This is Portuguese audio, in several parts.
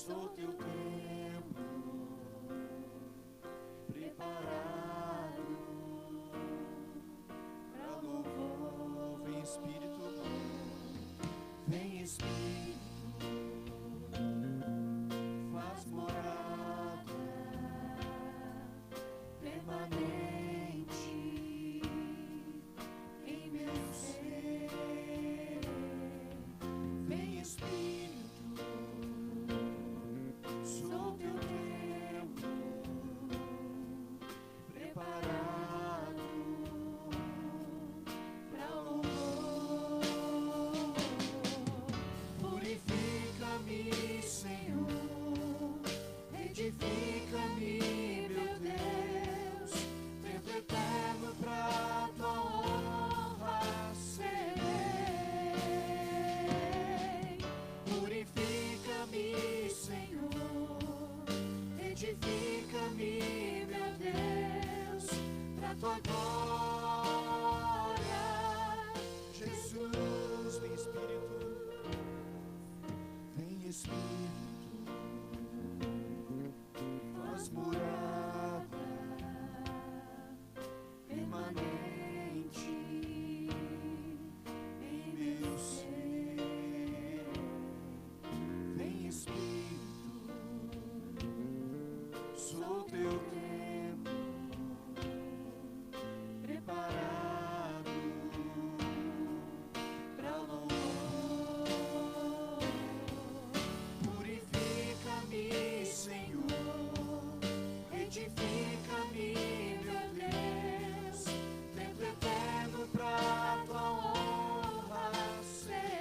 Sou teu templo preparado para louvor. Vem Espírito, vem Espírito, faz morada permanente em meu ser. Vem Espírito, sou teu templo preparado para louvor. Purifica-me, Senhor, edifica-me, meu Deus, templo eterno pra tua honra serei. Purifica-me, Senhor, edifica-me, meu Deus, pra tua glória. Jesus, vem Espírito, vem Espírito, faz morada permanente em meu ser. Vem Espírito, sou teu templo preparado para louvor. Purifica-me, Senhor, edifica-me, meu Deus, templo eterno pra tua honra serei.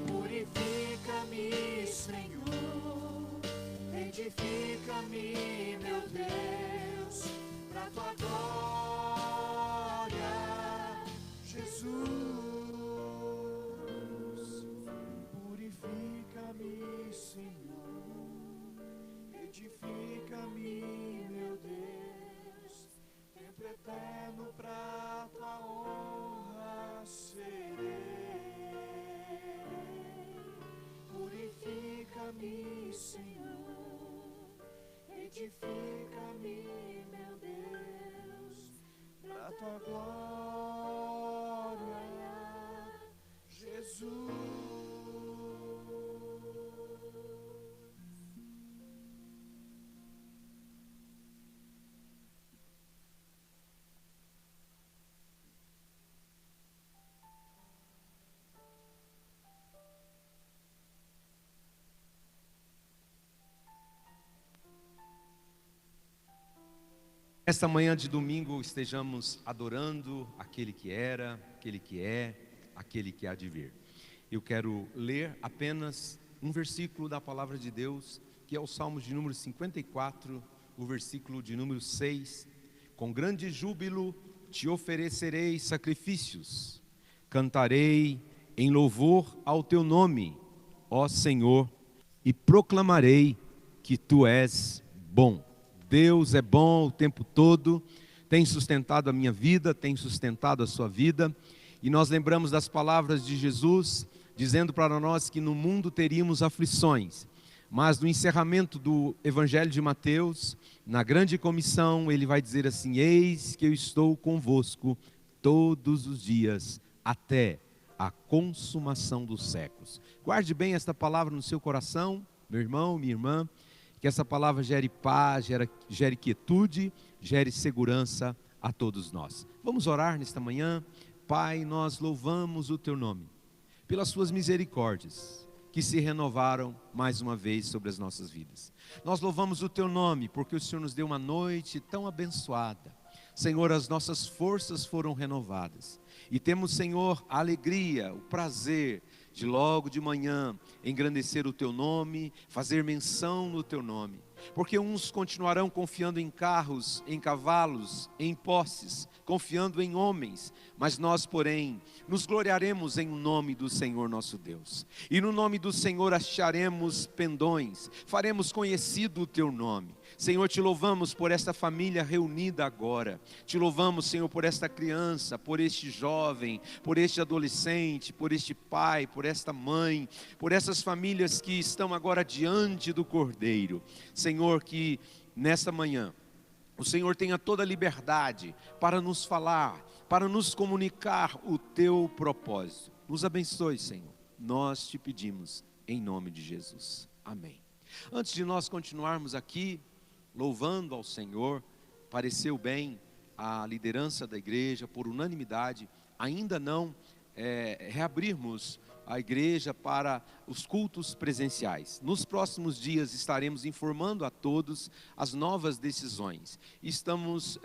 Purifica-me, Senhor, edifica-me, meu Deus, pra tua glória. Jesus, purifica-me, Senhor, edifica-me, meu Deus, templo eterno pra tua honra serei. Purifica-me, Senhor, edifica-me, meu Deus, pra tua glória, Jesus. Esta manhã de domingo estejamos adorando aquele que era, aquele que é, aquele que há de vir. Eu quero ler apenas um versículo da palavra de Deus, que é o Salmo de número 54, o versículo de número 6. Com grande júbilo te oferecerei sacrifícios, cantarei em louvor ao teu nome, ó Senhor, e proclamarei que tu és bom. Deus é bom o tempo todo, tem sustentado a minha vida, tem sustentado a sua vida, e nós lembramos das palavras de Jesus, dizendo para nós que no mundo teríamos aflições, mas no encerramento do Evangelho de Mateus, na grande comissão, ele vai dizer assim: eis que eu estou convosco todos os dias, até a consumação dos séculos. Guarde bem esta palavra no seu coração, meu irmão, minha irmã, que essa palavra gere paz, gere quietude, gere segurança a todos nós. Vamos orar nesta manhã. Pai, nós louvamos o teu nome, pelas suas misericórdias, que se renovaram mais uma vez sobre as nossas vidas. Nós louvamos o teu nome, porque o Senhor nos deu uma noite tão abençoada. Senhor, as nossas forças foram renovadas, e temos, Senhor, a alegria, o prazer de logo de manhã engrandecer o teu nome, fazer menção no teu nome, porque uns continuarão confiando em carros, em cavalos, em posses, confiando em homens, mas nós, porém, nos gloriaremos em nome do Senhor nosso Deus, e no nome do Senhor acharemos pendões, faremos conhecido o teu nome. Senhor, te louvamos por esta família reunida agora. Te louvamos, Senhor, por esta criança, por este jovem, por este adolescente, por este pai, por esta mãe, por essas famílias que estão agora diante do Cordeiro. Senhor, que nesta manhã o Senhor tenha toda a liberdade para nos falar, para nos comunicar o teu propósito. Nos abençoe, Senhor. Nós te pedimos em nome de Jesus. Amém. Antes de nós continuarmos aqui louvando ao Senhor, pareceu bem a liderança da igreja, por unanimidade, ainda não reabrirmos a igreja para os cultos presenciais. Nos próximos dias estaremos informando a todos as novas decisões. Estamos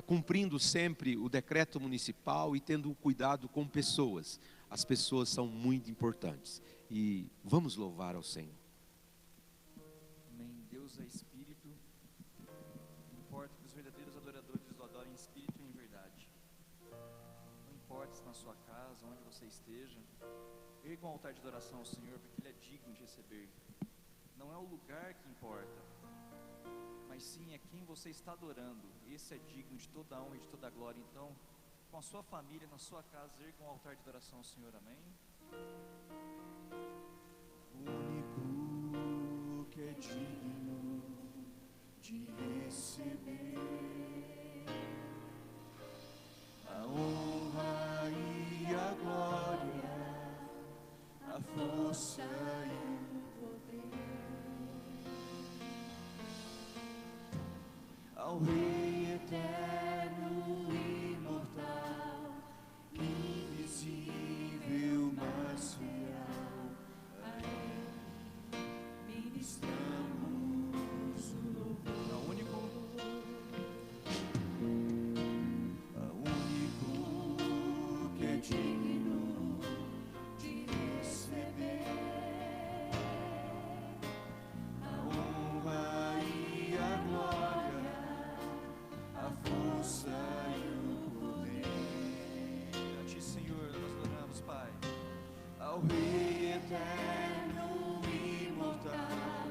cumprindo sempre o decreto municipal e tendo cuidado com pessoas. As pessoas são muito importantes. E vamos louvar ao Senhor. Amém. Deus é Espírito. Importa que os verdadeiros adoradores o adorem em Espírito e em verdade. Não importa se na sua casa, onde você esteja, erga um altar de adoração ao Senhor, porque Ele é digno de receber. Não é o lugar que importa, mas sim é quem você está adorando. Esse é digno de toda a honra e de toda a glória. Então, com a sua família, na sua casa, erga um altar de adoração ao Senhor. Amém? Único que é digno de receber a honra e a glória, a força e o poder, ao Rei eterno e imortal, invisível, mas real, a Ele ministramos o louvor. É o único Que é digno de receber a honra e a glória, a força e o poder. a Ti, Senhor, nós adoramos, Pai. Ao Rei eterno e imortal,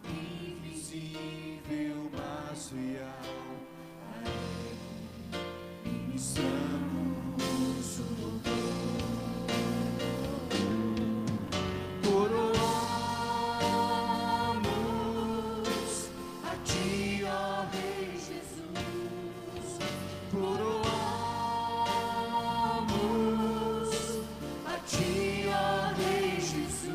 invisível, mas real, a Ele ministramos o louvor. Coroamos a Ti, ó Rei Jesus. Coroamos a Ti, ó Rei Jesus.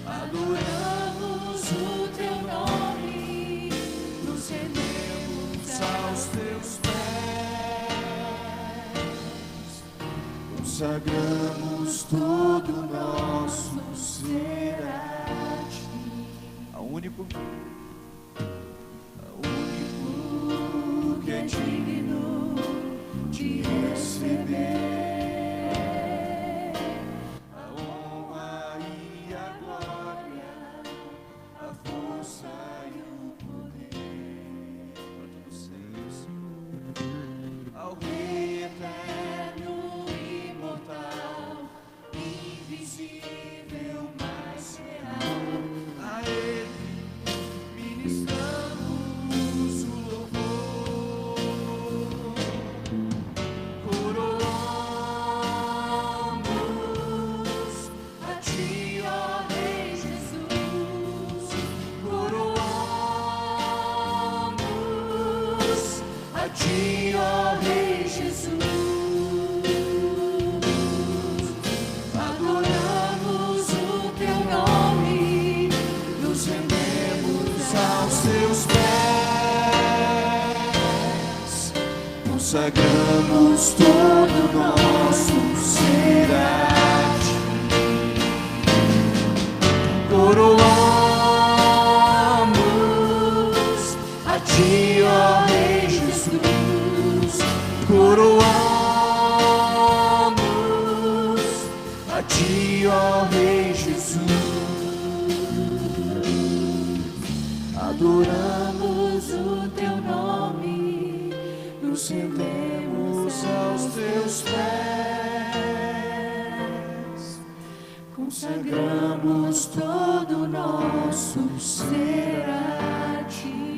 Adoramos o Teu nome, nos rendemos aos Teus pés, consagramos todo o nosso ser a Ti. Ao único Único que é digno de receber a honra e a glória, a força e o poder, para todos sempre, Senhor. ao Rei eterno e imortal, invisível, mas real, a Ele ministramos o louvor. Coroamos a Ti, ó Rei Jesus. Coroamos a Ti, ó Rei Jesus. Adoramos o Teu nome, nos rendemos aos Teus pés, consagramos todo o nosso ser a Ti. Coroamos a Ti, ó Rei Jesus. Coroamos a Ti, ó Rei Jesus. Adoramos o Teu nome, nos rendemos aos Teus pés, consagramos todo o nosso ser a Ti.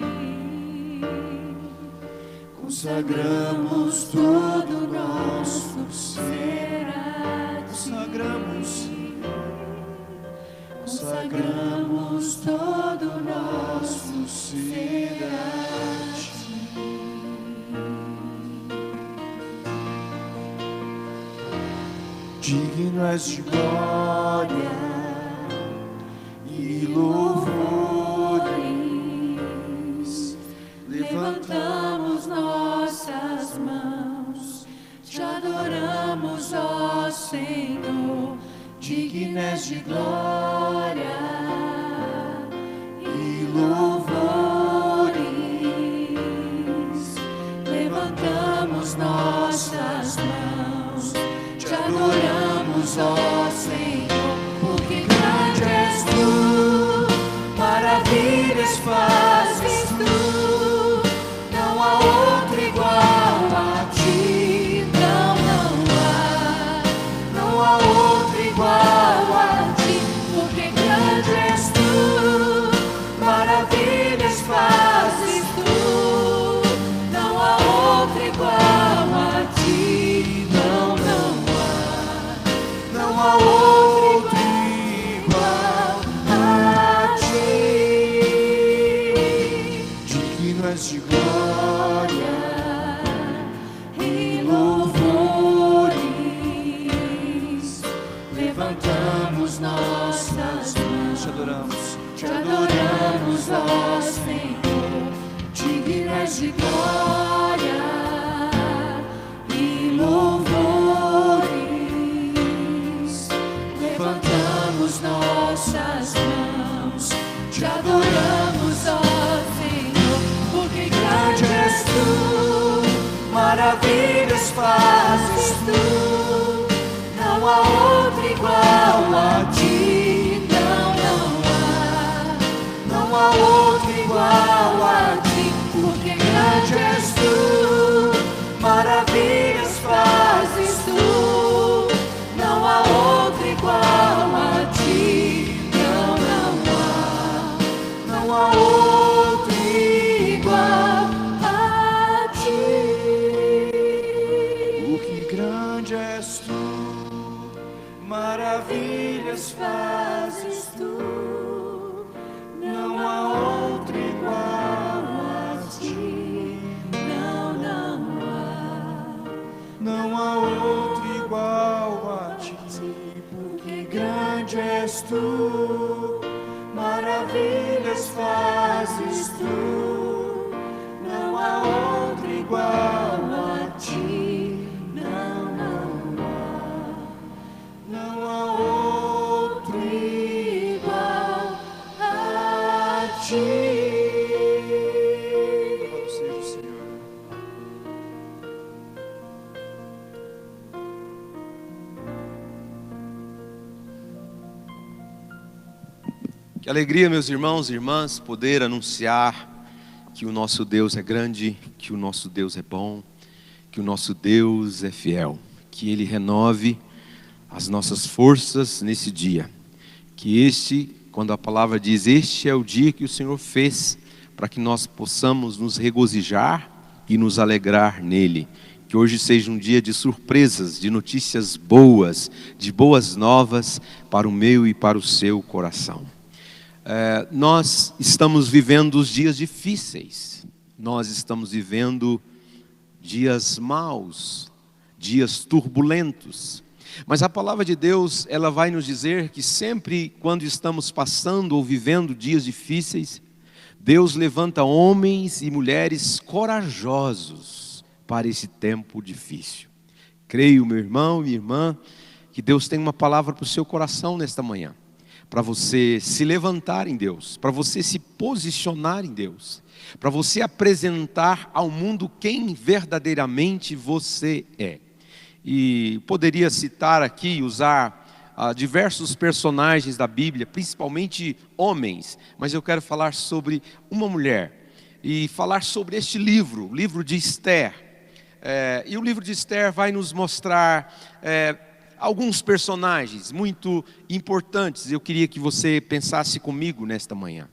Consagramos todo o nosso ser a Ti. Consagramos todo o nosso ser a Ti. Digno és de glória e louvores. Levantamos nossas mãos, te adoramos, ó Senhor. Digno és de glória e louvores. Levantamos nossas mãos, te adoramos, ó Senhor, porque grande és Tu, maravilhas fazes Tu, não há outro igual a Ti, não há outro igual a Ti, porque grande és Tu, maravilhas fazes Tu, não há outro igual a Ti, não há outro igual a Ti. Digno és de glória e louvores. Levantamos nossas mãos, te adoramos, ó Senhor. Digno és de glória e louvores. Levantamos nossas mãos, te adoramos, ó Senhor, porque grande és Tu, maravilhas fazes Tu, não há outro igual a Ti, não há outro igual a Ti, porque grande és Tu, maravilhas fazes Tu, não há outro igual a Ti, não há outro igual a Ti. Porque grande és Tu, maravilhas fazes Tu, não há outro igual a Ti, não há outro igual a Ti, porque grande és Tu, maravilhas fazes Tu, não há outro igual a Ti, não há outro igual a Ti. Louvado seja o Senhor. Que alegria, meus irmãos e irmãs, poder anunciar que o nosso Deus é grande, que o nosso Deus é bom, que o nosso Deus é fiel, que Ele renove as nossas forças nesse dia, que este, quando a palavra diz, este é o dia que o Senhor fez, para que nós possamos nos regozijar e nos alegrar nele, que hoje seja um dia de surpresas, de notícias boas, de boas novas para o meu e para o seu coração. Nós estamos vivendo os dias difíceis, nós estamos vivendo dias maus, dias turbulentos, mas a palavra de Deus, ela vai nos dizer que sempre quando estamos passando ou vivendo dias difíceis, Deus levanta homens e mulheres corajosos para esse tempo difícil. Creio, meu irmão e minha irmã, que Deus tem uma palavra para o seu coração nesta manhã, para você se levantar em Deus, para você se posicionar em Deus, para você apresentar ao mundo quem verdadeiramente você é. E poderia citar aqui, usar diversos personagens da Bíblia, principalmente homens, mas eu quero falar sobre uma mulher e falar sobre este livro, o livro de Esther. E o livro de Esther vai nos mostrar alguns personagens muito importantes. Eu queria que você pensasse comigo nesta manhã.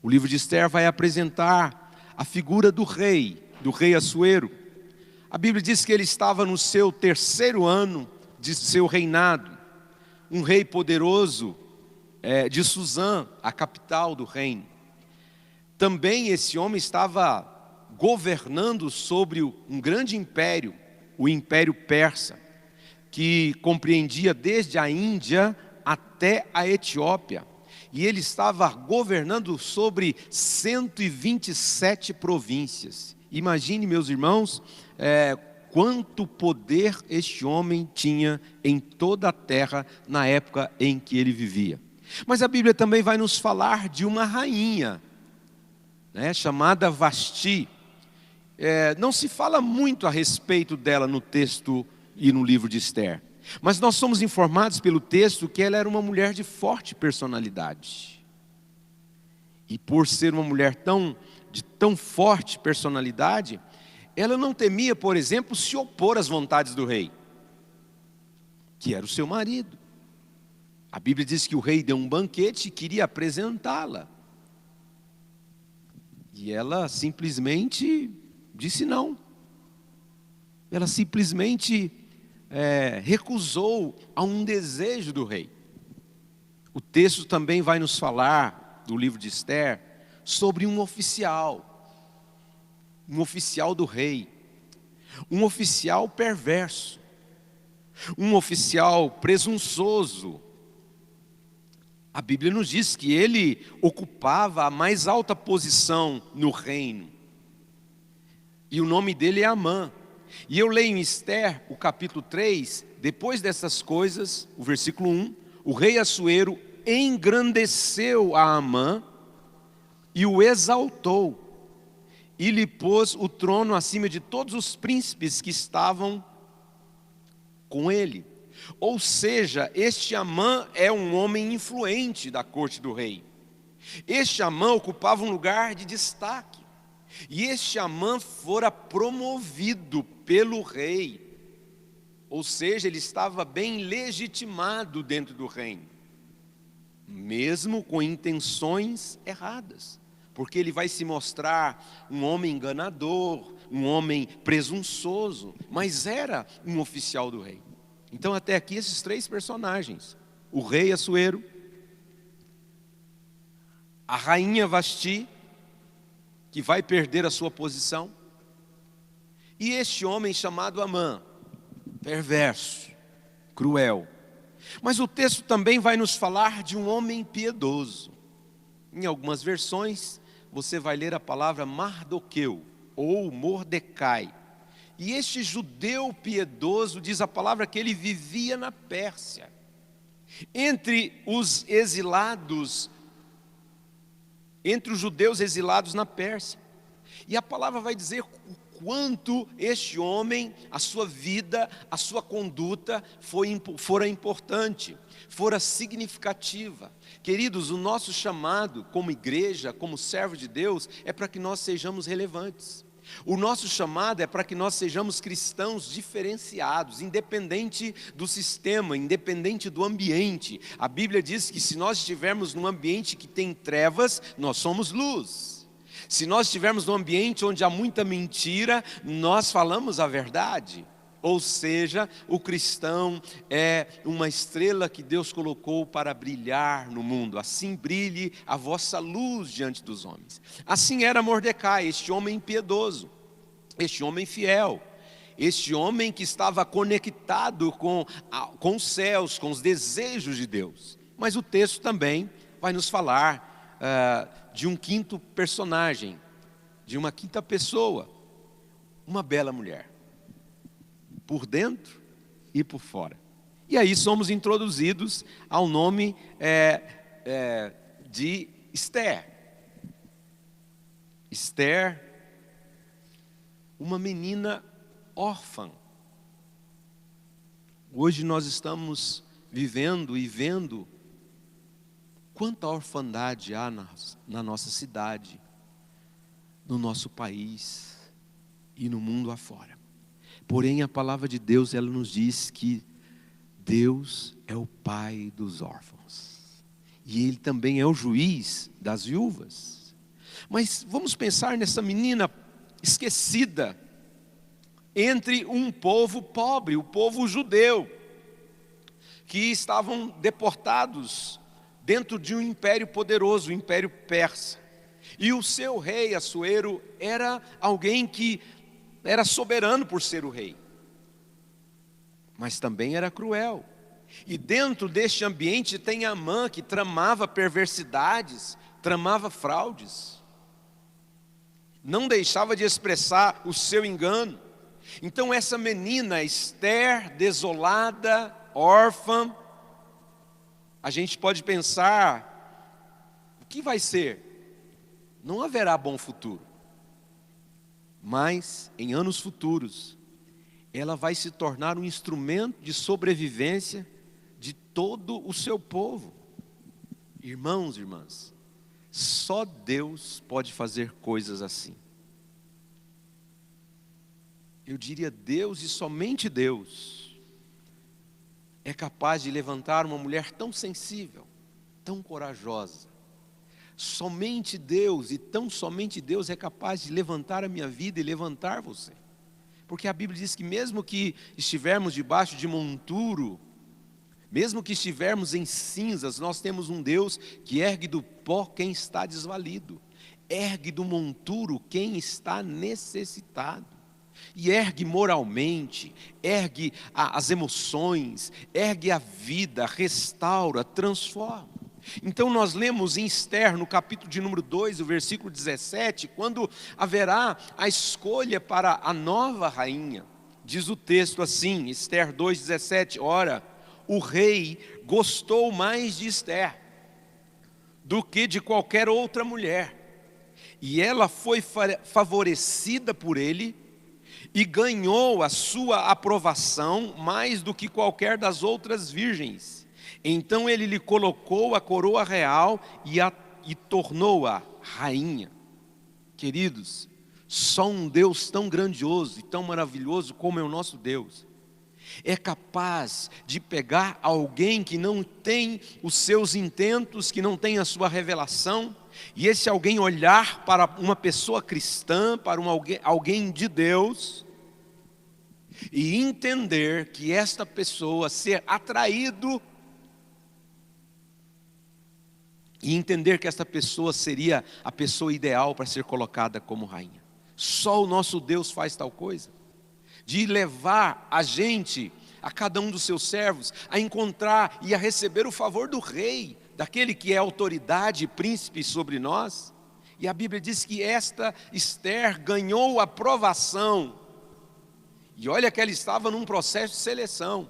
O livro de Esther vai apresentar a figura do rei Assuero. A Bíblia diz que ele estava no seu 3º ano de seu reinado, um rei poderoso de Suzã, a capital do reino. Também esse homem estava governando sobre um grande império, o Império Persa, que compreendia desde a Índia até a Etiópia. E ele estava governando sobre 127 províncias. Imagine, meus irmãos, quanto poder este homem tinha em toda a terra na época em que ele vivia. Mas a Bíblia também vai nos falar de uma rainha, chamada Vasti. Não se fala muito a respeito dela no texto e no livro de Esther, mas nós somos informados pelo texto que ela era uma mulher de forte personalidade. E por ser uma mulher de tão forte personalidade, ela não temia, por exemplo, se opor às vontades do rei, que era o seu marido. A Bíblia diz que o rei deu um banquete e queria apresentá-la. E ela simplesmente disse não. Ela simplesmente recusou a um desejo do rei. O texto também vai nos falar, do livro de Esther, sobre um oficial do rei, um oficial perverso, um oficial presunçoso. A Bíblia nos diz que ele ocupava a mais alta posição no reino, e o nome dele é Amã. E eu leio em Esther, o capítulo 3, depois dessas coisas, o versículo 1, o rei Assuero engrandeceu a Amã e o exaltou, e lhe pôs o trono acima de todos os príncipes que estavam com ele. Ou seja, este Amã é um homem influente da corte do rei. Este Amã ocupava um lugar de destaque. E este Amã fora promovido pelo rei. Ou seja, ele estava bem legitimado dentro do reino, mesmo com intenções erradas, porque ele vai se mostrar um homem enganador, um homem presunçoso, mas era um oficial do rei. Então até aqui esses 3 personagens: o rei Assuero, a rainha Vasti, que vai perder a sua posição, e este homem chamado Amã, perverso, cruel. Mas o texto também vai nos falar de um homem piedoso. Em algumas versões você vai ler a palavra Mardoqueu ou Mordecai. E este judeu piedoso, diz a palavra que ele vivia na Pérsia, entre os judeus exilados na Pérsia. E a palavra vai dizer o quanto este homem, a sua vida, a sua conduta fora importante, fora significativa. Queridos, o nosso chamado como igreja, como servo de Deus, é para que nós sejamos relevantes. O nosso chamado é para que nós sejamos cristãos diferenciados, independente do sistema, independente do ambiente. A Bíblia diz que se nós estivermos num ambiente que tem trevas, nós somos luz. Se nós estivermos num ambiente onde há muita mentira, nós falamos a verdade. Ou seja, o cristão é uma estrela que Deus colocou para brilhar no mundo. Assim brilhe a vossa luz diante dos homens. Assim era Mordecai, este homem piedoso, este homem fiel, este homem que estava conectado com os céus, com os desejos de Deus. Mas o texto também vai nos falar de um 5º personagem, de uma 5ª pessoa, uma bela mulher, por dentro e por fora. E aí somos introduzidos ao nome de Esther. Esther, uma menina órfã. Hoje nós estamos vivendo e vendo quanta orfandade há na nossa cidade, no nosso país e no mundo afora. Porém, a palavra de Deus, ela nos diz que Deus é o pai dos órfãos. E Ele também é o juiz das viúvas. Mas vamos pensar nessa menina esquecida entre um povo pobre, o povo judeu, que estavam deportados dentro de um império poderoso, o Império Persa. E o seu rei, Assuero, era alguém que era soberano por ser o rei, mas também era cruel. E dentro deste ambiente tem Amã, que tramava perversidades, tramava fraudes, não deixava de expressar o seu engano. Então essa menina Esther, desolada, órfã, a gente pode pensar, o que vai ser? Não haverá bom futuro. Mas em anos futuros, ela vai se tornar um instrumento de sobrevivência de todo o seu povo. Irmãos e irmãs, só Deus pode fazer coisas assim. Eu diria Deus e somente Deus é capaz de levantar uma mulher tão sensível, tão corajosa. Somente Deus e tão somente Deus é capaz de levantar a minha vida e levantar você. Porque a Bíblia diz que mesmo que estivermos debaixo de monturo, mesmo que estivermos em cinzas, nós temos um Deus que ergue do pó quem está desvalido, ergue do monturo quem está necessitado, e ergue moralmente, ergue as emoções, ergue a vida, restaura, transforma. Então nós lemos em Esther, no capítulo de número 2, o versículo 17, quando haverá a escolha para a nova rainha. Diz o texto assim, Esther 2,17, ora, o rei gostou mais de Esther do que de qualquer outra mulher, e ela foi favorecida por ele, e ganhou a sua aprovação mais do que qualquer das outras virgens. Então ele lhe colocou a coroa real e tornou-a rainha. Queridos, só um Deus tão grandioso e tão maravilhoso como é o nosso Deus é capaz de pegar alguém que não tem os seus intentos, que não tem a sua revelação, e esse alguém olhar para uma pessoa cristã, para alguém de Deus, e entender que esta pessoa ser atraído, e entender que esta pessoa seria a pessoa ideal para ser colocada como rainha. Só o nosso Deus faz tal coisa, de levar a gente, a cada um dos seus servos, a encontrar e a receber o favor do rei, daquele que é autoridade e príncipe sobre nós. E a Bíblia diz que esta Esther ganhou aprovação, e olha que ela estava num processo de seleção.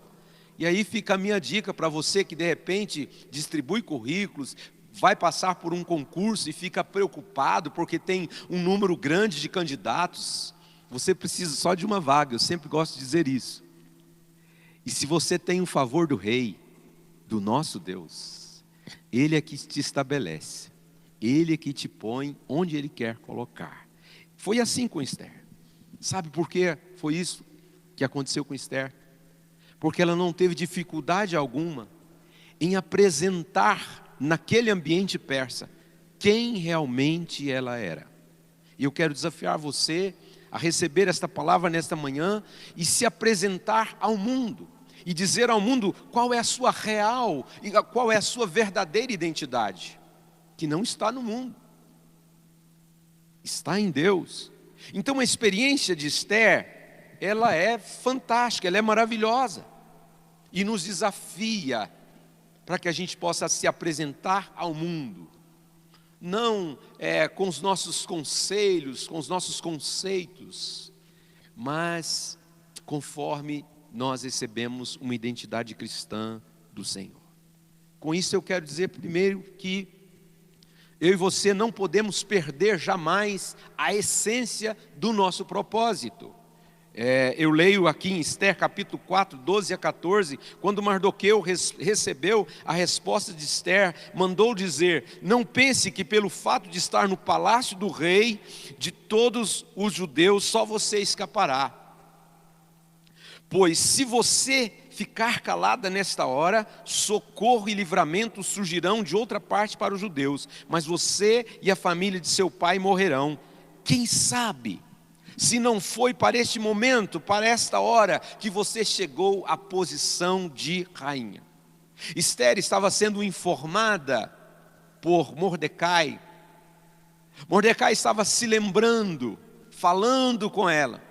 E aí fica a minha dica para você que de repente distribui currículos, vai passar por um concurso e fica preocupado porque tem um número grande de candidatos. Você precisa só de uma vaga, eu sempre gosto de dizer isso. E se você tem o favor do rei, do nosso Deus, Ele é que te estabelece, Ele é que te põe onde Ele quer colocar. Foi assim com Esther. Sabe por que foi isso que aconteceu com Esther? Porque ela não teve dificuldade alguma em apresentar naquele ambiente persa quem realmente ela era. E eu quero desafiar você a receber esta palavra nesta manhã e se apresentar ao mundo e dizer ao mundo qual é a sua real e qual é a sua verdadeira identidade, que não está no mundo, está em Deus. Então a experiência de Esther, ela é fantástica, ela é maravilhosa e nos desafia para que a gente possa se apresentar ao mundo, não com os nossos conselhos, com os nossos conceitos, mas conforme nós recebemos uma identidade cristã do Senhor. Com isso eu quero dizer primeiro que eu e você não podemos perder jamais a essência do nosso propósito. Eu leio aqui em Esther capítulo 4, 12 a 14, quando Mardoqueu recebeu a resposta de Esther, mandou dizer: não pense que pelo fato de estar no palácio do rei, de todos os judeus, só você escapará. Pois se você ficar calada nesta hora, socorro e livramento surgirão de outra parte para os judeus, mas você e a família de seu pai morrerão. Quem sabe, se não foi para este momento, para esta hora, que você chegou à posição de rainha. Esther estava sendo informada por Mordecai. Mordecai estava se lembrando, falando com ela,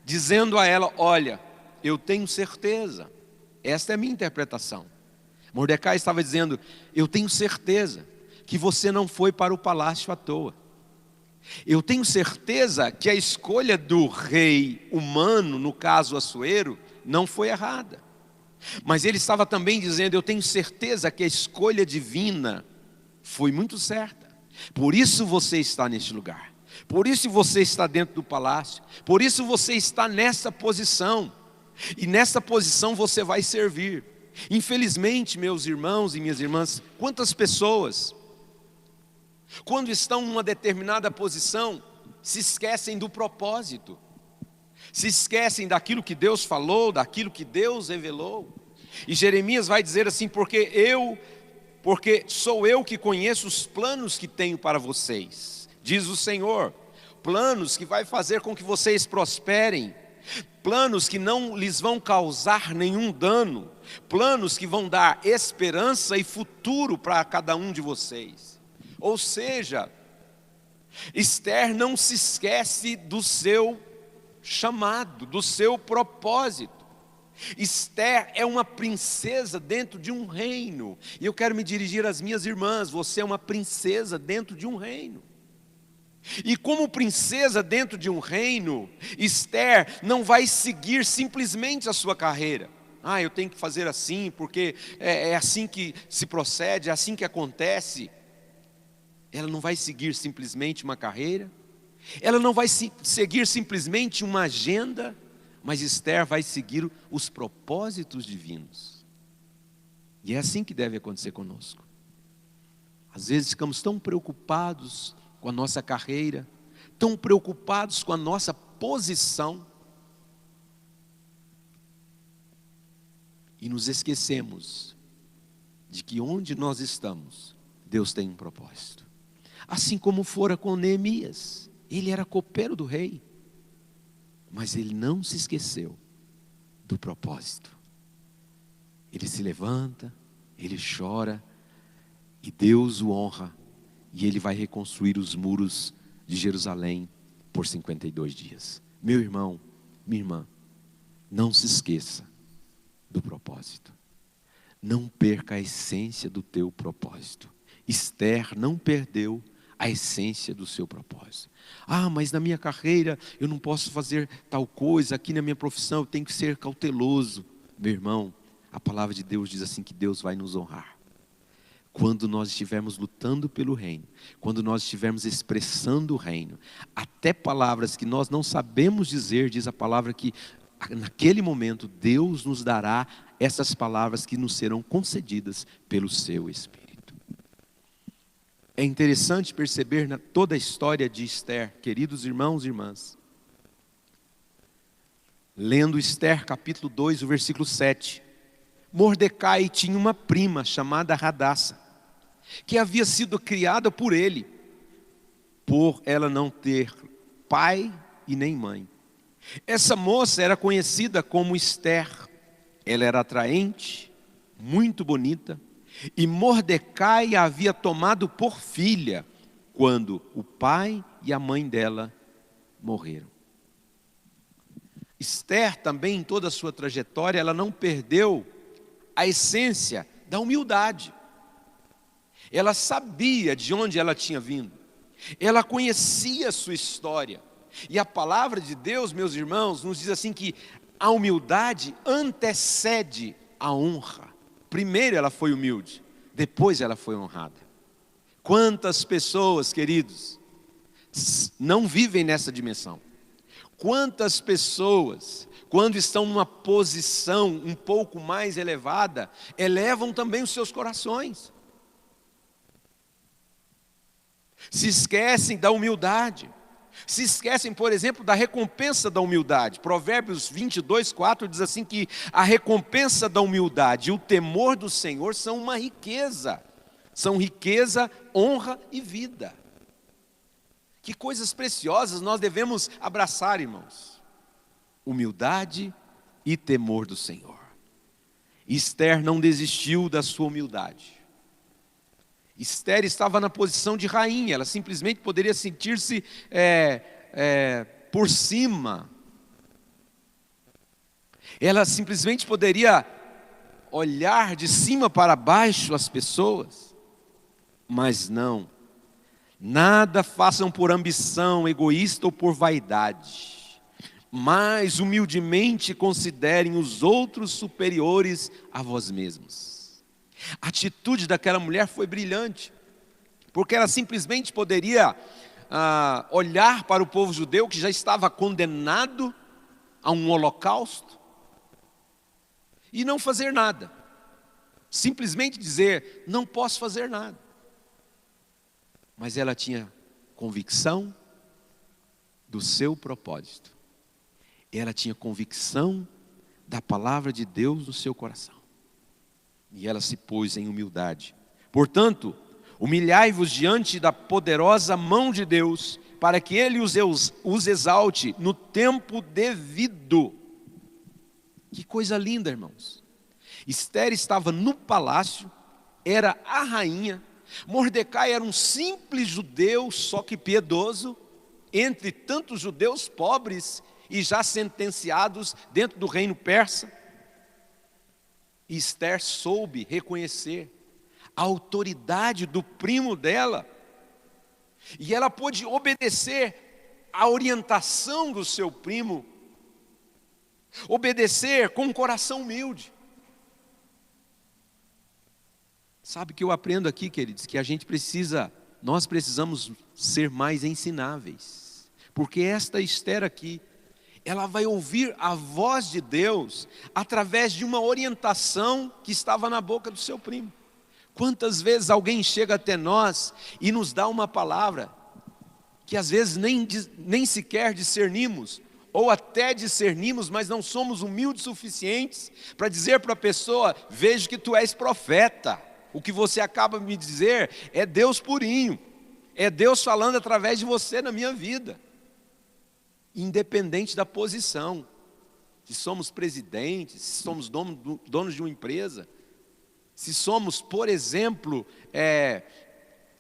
dizendo a ela: olha, eu tenho certeza, esta é a minha interpretação. Mordecai estava dizendo: eu tenho certeza que você não foi para o palácio à toa. Eu tenho certeza que a escolha do rei humano, no caso Assuero, não foi errada. Mas ele estava também dizendo: eu tenho certeza que a escolha divina foi muito certa. Por isso você está neste lugar. Por isso você está dentro do palácio. Por isso você está nessa posição. E nessa posição você vai servir. Infelizmente, meus irmãos e minhas irmãs, quantas pessoas, quando estão numa determinada posição, se esquecem do propósito, se esquecem daquilo que Deus falou, daquilo que Deus revelou. E Jeremias vai dizer assim: porque sou eu que conheço os planos que tenho para vocês, diz o Senhor, planos que vai fazer com que vocês prosperem, planos que não lhes vão causar nenhum dano, planos que vão dar esperança e futuro para cada um de vocês. Ou seja, Esther não se esquece do seu chamado, do seu propósito. Esther é uma princesa dentro de um reino. E eu quero me dirigir às minhas irmãs: você é uma princesa dentro de um reino. E como princesa dentro de um reino, Esther não vai seguir simplesmente a sua carreira. Eu tenho que fazer assim, porque é assim que se procede, é assim que acontece. Ela não vai seguir simplesmente uma carreira, ela não vai seguir simplesmente uma agenda, mas Esther vai seguir os propósitos divinos. E é assim que deve acontecer conosco. Às vezes ficamos tão preocupados com a nossa carreira, tão preocupados com a nossa posição, e nos esquecemos de que onde nós estamos, Deus tem um propósito. Assim como fora com Neemias, ele era copeiro do rei, mas ele não se esqueceu do propósito. Ele se levanta, ele chora, e Deus o honra, e ele vai reconstruir os muros de Jerusalém por 52 dias. Meu irmão, minha irmã, não se esqueça do propósito. Não perca a essência do teu propósito. Esther não perdeu a essência do seu propósito. Mas na minha carreira eu não posso fazer tal coisa, aqui na minha profissão eu tenho que ser cauteloso. Meu irmão, a palavra de Deus diz assim que Deus vai nos honrar. Quando nós estivermos lutando pelo reino, quando nós estivermos expressando o reino, até palavras que nós não sabemos dizer, diz a palavra que naquele momento Deus nos dará essas palavras que nos serão concedidas pelo seu Espírito. É interessante perceber toda a história de Esther, queridos irmãos e irmãs. Lendo Esther capítulo 2, o versículo 7. Mordecai tinha uma prima chamada Radassa, que havia sido criada por ele, por ela não ter pai e nem mãe. Essa moça era conhecida como Esther. Ela era atraente, muito bonita, e Mordecai a havia tomado por filha quando o pai e a mãe dela morreram. Esther também, em toda a sua trajetória, ela não perdeu a essência da humildade. Ela sabia de onde ela tinha vindo, ela conhecia a sua história. E a palavra de Deus, meus irmãos, nos diz assim que a humildade antecede a honra. Primeiro ela foi humilde, depois ela foi honrada. Quantas pessoas, queridos, não vivem nessa dimensão? Quantas pessoas, quando estão numa posição um pouco mais elevada, elevam também os seus corações, se esquecem da humildade, Se esquecem, por exemplo, da recompensa da humildade. Provérbios 22:4 diz assim que a recompensa da humildade e o temor do Senhor são uma riqueza. São riqueza, honra e vida. Que coisas preciosas nós devemos abraçar, irmãos. Humildade e temor do Senhor. Esther não desistiu da sua humildade. Esther estava na posição de rainha, ela simplesmente poderia sentir-se por cima. Ela simplesmente poderia olhar de cima para baixo as pessoas, mas não. Nada façam por ambição egoísta ou por vaidade, mas humildemente considerem os outros superiores a vós mesmos. A atitude daquela mulher foi brilhante, porque ela simplesmente poderia olhar para o povo judeu que já estava condenado a um holocausto e não fazer nada, simplesmente dizer, não posso fazer nada. Mas ela tinha convicção do seu propósito, ela tinha convicção da palavra de Deus no seu coração. E ela se pôs em humildade. Portanto, humilhai-vos diante da poderosa mão de Deus, para que Ele os exalte no tempo devido. Que coisa linda, irmãos. Esther estava no palácio, era a rainha. Mordecai era um simples judeu, só que piedoso, entre tantos judeus pobres e já sentenciados dentro do reino persa. E Esther soube reconhecer a autoridade do primo dela. E ela pôde obedecer à orientação do seu primo. Obedecer com um coração humilde. Sabe o que eu aprendo aqui, queridos? Que nós precisamos ser mais ensináveis. Porque esta Esther aqui, ela vai ouvir a voz de Deus através de uma orientação que estava na boca do seu primo. Quantas vezes alguém chega até nós e nos dá uma palavra que às vezes nem sequer discernimos, ou até discernimos, mas não somos humildes suficientes para dizer para a pessoa, vejo que tu és profeta, o que você acaba de me dizer é Deus purinho, é Deus falando através de você na minha vida. Independente da posição, se somos presidentes, se somos donos de uma empresa, se somos, por exemplo,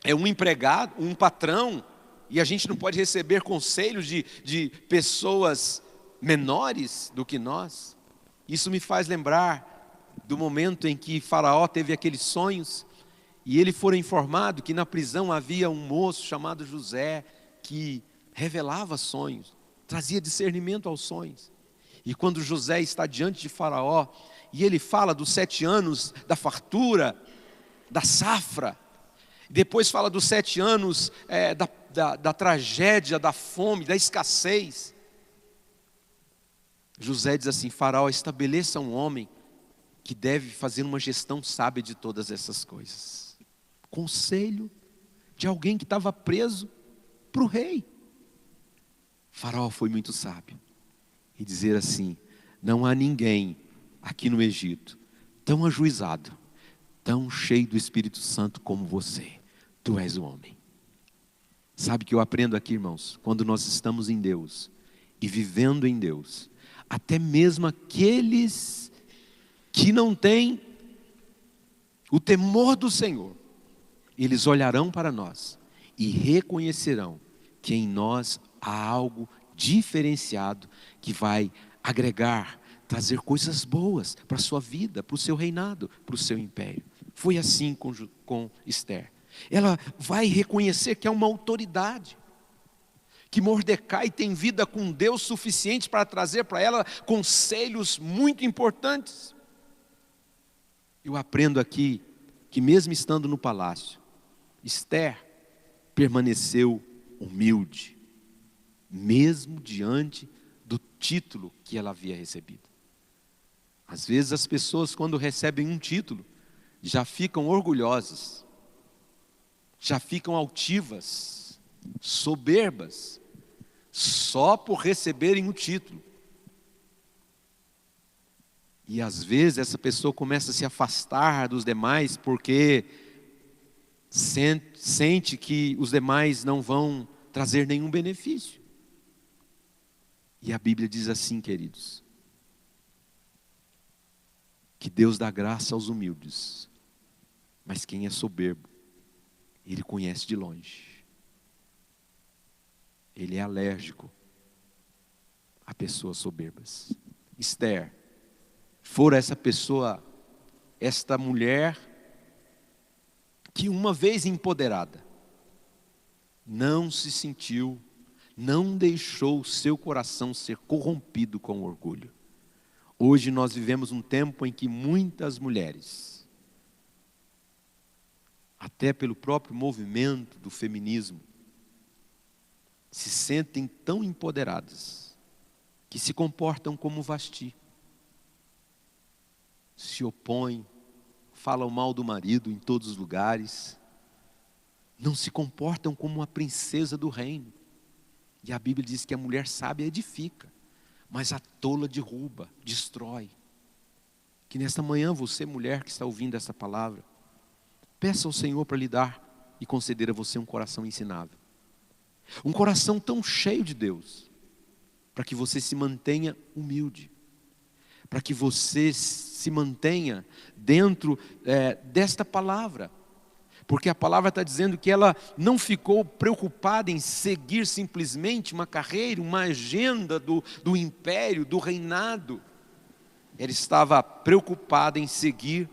um empregado, um patrão, e a gente não pode receber conselhos de pessoas menores do que nós. Isso me faz lembrar do momento em que Faraó teve aqueles sonhos, e ele foi informado que na prisão havia um moço chamado José, que revelava sonhos, trazia discernimento aos sonhos. E quando José está diante de Faraó, e ele fala dos 7 anos da fartura, da safra, depois fala dos 7 anos da tragédia, da fome, da escassez. José diz assim, Faraó, estabeleça um homem que deve fazer uma gestão sábia de todas essas coisas. Conselho de alguém que estava preso para o rei. Faraó foi muito sábio e dizer assim, não há ninguém aqui no Egito tão ajuizado, tão cheio do Espírito Santo como você, tu és o homem. Sabe o que eu aprendo aqui, irmãos? Quando nós estamos em Deus e vivendo em Deus, até mesmo aqueles que não têm o temor do Senhor, eles olharão para nós e reconhecerão que em nós há algo diferenciado que vai agregar, trazer coisas boas para a sua vida, para o seu reinado, para o seu império. Foi assim com Esther. Ela vai reconhecer que é uma autoridade, que Mordecai tem vida com Deus suficiente para trazer para ela conselhos muito importantes. Eu aprendo aqui que mesmo estando no palácio, Esther permaneceu humilde, mesmo diante do título que ela havia recebido. Às vezes as pessoas, quando recebem um título, já ficam orgulhosas, já ficam altivas, soberbas, só por receberem o título. E às vezes essa pessoa começa a se afastar dos demais porque sente que os demais não vão trazer nenhum benefício. E a Bíblia diz assim, queridos, que Deus dá graça aos humildes, mas quem é soberbo, Ele conhece de longe. Ele é alérgico a pessoas soberbas. Esther, fora essa pessoa, esta mulher, que uma vez empoderada, não se sentiu, não deixou o seu coração ser corrompido com orgulho. Hoje nós vivemos um tempo em que muitas mulheres, até pelo próprio movimento do feminismo, se sentem tão empoderadas, que se comportam como Vasti. Se opõem, falam mal do marido em todos os lugares, não se comportam como uma princesa do reino. E a Bíblia diz que a mulher sábia edifica, mas a tola derruba, destrói. Que nesta manhã você, mulher que está ouvindo essa palavra, peça ao Senhor para lhe dar e conceder a você um coração ensinável. Um coração tão cheio de Deus, para que você se mantenha humilde, para que você se mantenha dentro desta palavra. Porque a palavra está dizendo que ela não ficou preocupada em seguir simplesmente uma carreira, uma agenda do império, do reinado. Ela estava preocupada em seguir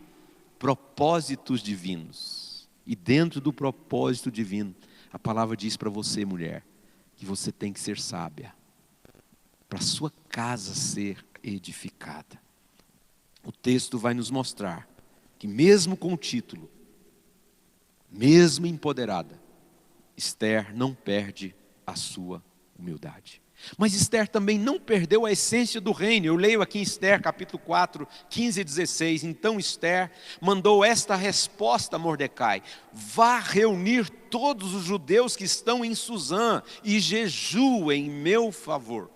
propósitos divinos. E dentro do propósito divino, a palavra diz para você, mulher, que você tem que ser sábia, para a sua casa ser edificada. O texto vai nos mostrar que mesmo com o título, mesmo empoderada, Esther não perde a sua humildade. Mas Esther também não perdeu a essência do reino. Eu leio aqui em Esther capítulo 4, 15 e 16. Então Esther mandou esta resposta a Mordecai: vá reunir todos os judeus que estão em Suzã e jejuem em meu favor.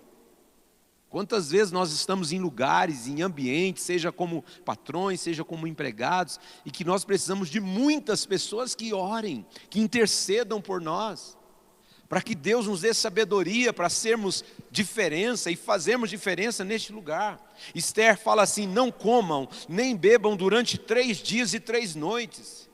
Quantas vezes nós estamos em lugares, em ambientes, seja como patrões, seja como empregados, e que nós precisamos de muitas pessoas que orem, que intercedam por nós, para que Deus nos dê sabedoria para sermos diferença e fazermos diferença neste lugar. Esther fala assim: não comam nem bebam durante 3 dias e 3 noites.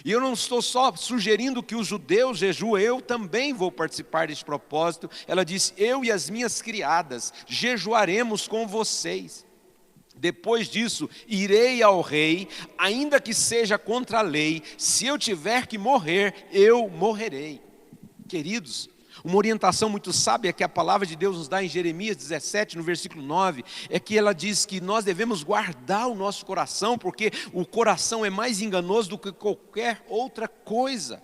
E eu não estou só sugerindo que os judeus jejuem, eu também vou participar deste propósito. Ela disse: eu e as minhas criadas jejuaremos com vocês. Depois disso, irei ao rei, ainda que seja contra a lei. Se eu tiver que morrer, eu morrerei. Queridos, uma orientação muito sábia que a palavra de Deus nos dá em Jeremias 17, no versículo 9, é que ela diz que nós devemos guardar o nosso coração, porque o coração é mais enganoso do que qualquer outra coisa,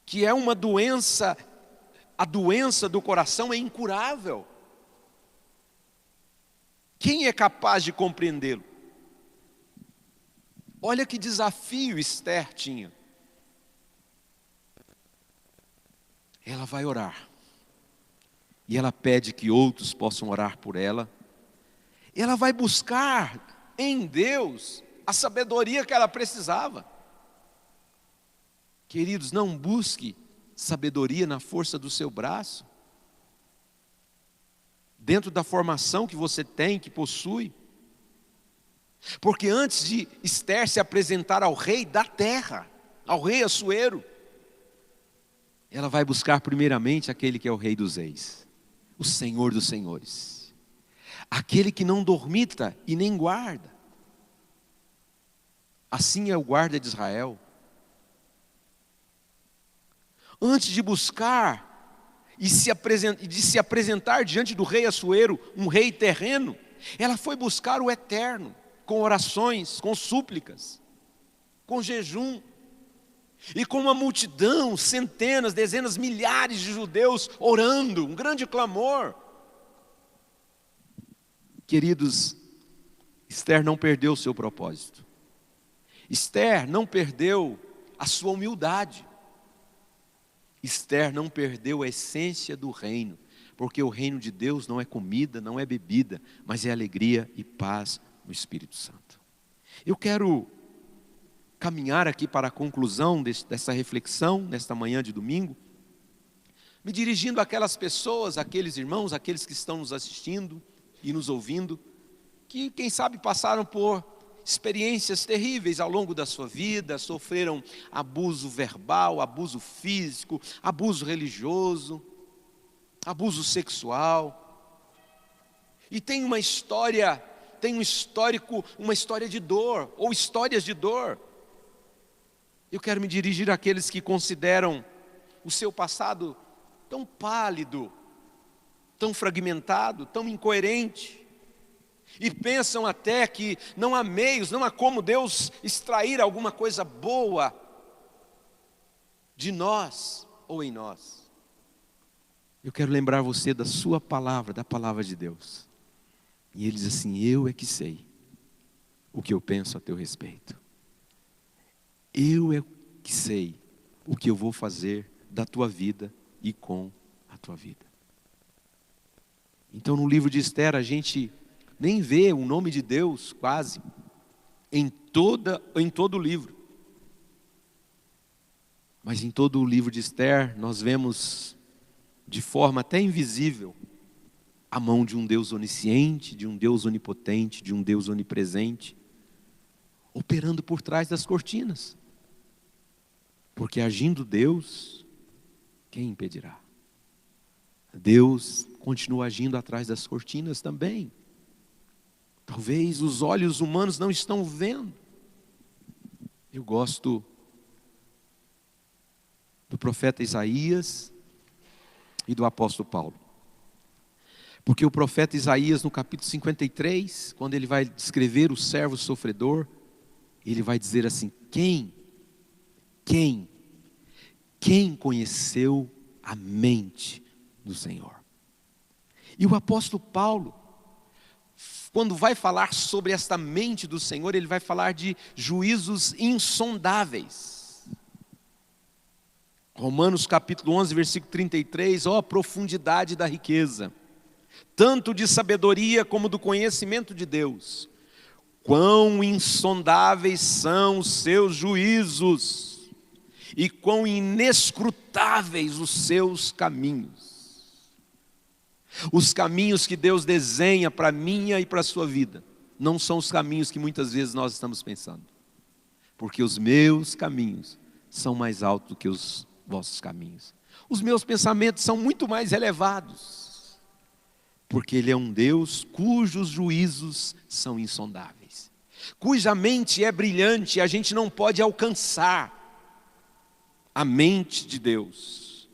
que é uma doença, a doença do coração é incurável. Quem é capaz de compreendê-lo? Olha que desafio Esther tinha. Ela vai orar, e ela pede que outros possam orar por ela. Ela vai buscar em Deus a sabedoria que ela precisava. Queridos, não busque sabedoria na força do seu braço, dentro da formação que você tem, que possui. Porque antes de Esther se apresentar ao rei da terra, ao rei Assuero, ela vai buscar primeiramente aquele que é o Rei dos Reis, o Senhor dos Senhores, aquele que não dormita e nem guarda. Assim é o guarda de Israel. Antes de buscar e de se apresentar diante do rei Assuero, um rei terreno, ela foi buscar o eterno, com orações, com súplicas, com jejum. E com uma multidão, centenas, dezenas, milhares de judeus orando, um grande clamor. Queridos, Esther não perdeu o seu propósito. Esther não perdeu a sua humildade. Esther não perdeu a essência do reino, porque o reino de Deus não é comida, não é bebida, mas é alegria e paz no Espírito Santo. Eu quero caminhar aqui para a conclusão dessa reflexão, nesta manhã de domingo, me dirigindo àquelas pessoas, àqueles irmãos, àqueles que estão nos assistindo e nos ouvindo, que quem sabe passaram por experiências terríveis ao longo da sua vida, sofreram abuso verbal, abuso físico, abuso religioso, abuso sexual, e tem uma história, tem um histórico, uma história de dor, ou histórias de dor. Eu quero me dirigir àqueles que consideram o seu passado tão pálido, tão fragmentado, tão incoerente, e pensam até que não há meios, não há como Deus extrair alguma coisa boa de nós ou em nós. Eu quero lembrar você da sua palavra, da palavra de Deus. E ele diz assim: eu é que sei o que eu penso a teu respeito. Eu é que sei o que eu vou fazer da tua vida e com a tua vida. Então no livro de Esther a gente nem vê o nome de Deus quase em todo o livro. Mas em todo o livro de Esther nós vemos de forma até invisível a mão de um Deus onisciente, de um Deus onipotente, de um Deus onipresente, operando por trás das cortinas. Porque agindo Deus, quem impedirá? Deus continua agindo atrás das cortinas também. Talvez os olhos humanos não estão vendo. Eu gosto do profeta Isaías e do apóstolo Paulo. Porque o profeta Isaías, no capítulo 53, quando ele vai descrever o servo sofredor, ele vai dizer assim: quem conheceu a mente do Senhor? E o apóstolo Paulo, quando vai falar sobre esta mente do Senhor, ele vai falar de juízos insondáveis. Romanos capítulo 11, versículo 33, ó profundidade da riqueza, tanto de sabedoria como do conhecimento de Deus. Quão insondáveis são os seus juízos, e quão inescrutáveis os seus caminhos. Os caminhos que Deus desenha para a minha e para a sua vida não são os caminhos que muitas vezes nós estamos pensando. Porque os meus caminhos são mais altos do que os vossos caminhos. Os meus pensamentos são muito mais elevados. Porque Ele é um Deus cujos juízos são insondáveis. Cuja mente é brilhante e a gente não pode alcançar a mente de Deus.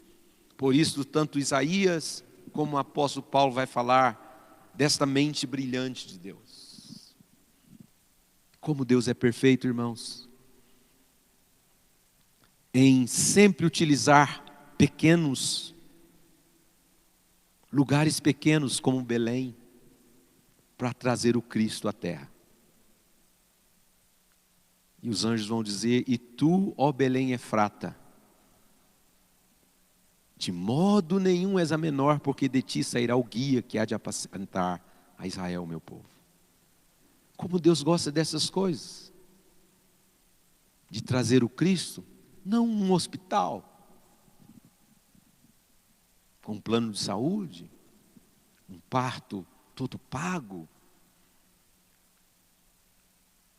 Por isso, tanto Isaías como o apóstolo Paulo vai falar desta mente brilhante de Deus. Como Deus é perfeito, irmãos, em sempre utilizar lugares pequenos como Belém, para trazer o Cristo à terra. E os anjos vão dizer: e tu, ó Belém Efrata, de modo nenhum és a menor, porque de ti sairá o guia que há de apacentar a Israel, meu povo. Como Deus gosta dessas coisas, de trazer o Cristo, não um hospital, com um plano de saúde, um parto todo pago,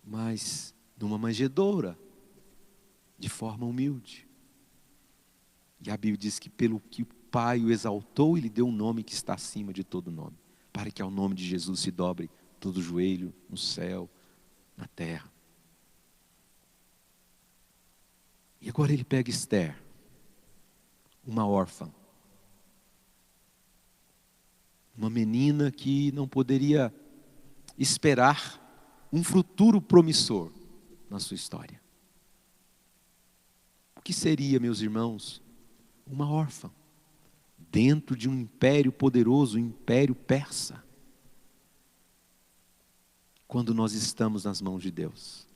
mas numa manjedoura, de forma humilde. E a Bíblia diz que pelo que o Pai o exaltou, Ele deu um nome que está acima de todo nome, para que ao nome de Jesus se dobre todo joelho no céu, na terra. E agora ele pega Esther, uma órfã, uma menina que não poderia esperar um futuro promissor na sua história. O que seria, meus irmãos, uma órfã dentro de um império poderoso, o império persa? Quando nós estamos nas mãos de Deus,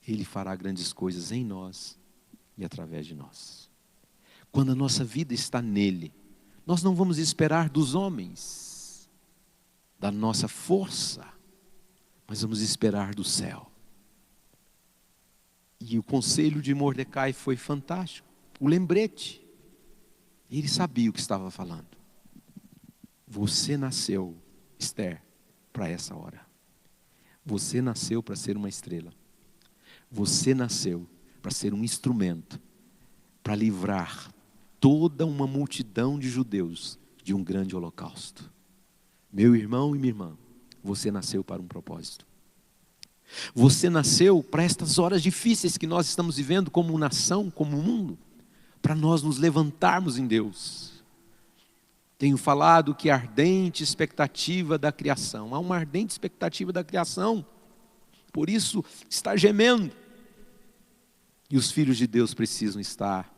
Ele fará grandes coisas em nós e através de nós. quando a nossa vida está nele, nós não vamos esperar dos homens, da nossa força, mas vamos esperar do céu. E o conselho de Mordecai foi fantástico, o lembrete. Ele sabia o que estava falando. Você nasceu, Esther, para essa hora. Você nasceu para ser uma estrela. Você nasceu para ser um instrumento, para livrar toda uma multidão de judeus de um grande holocausto. Meu irmão e minha irmã, você nasceu para um propósito. Você nasceu para estas horas difíceis que nós estamos vivendo como nação, como mundo, para nós nos levantarmos em Deus. Tenho falado que a ardente expectativa da criação, há uma ardente expectativa da criação, por isso está gemendo. E os filhos de Deus precisam estar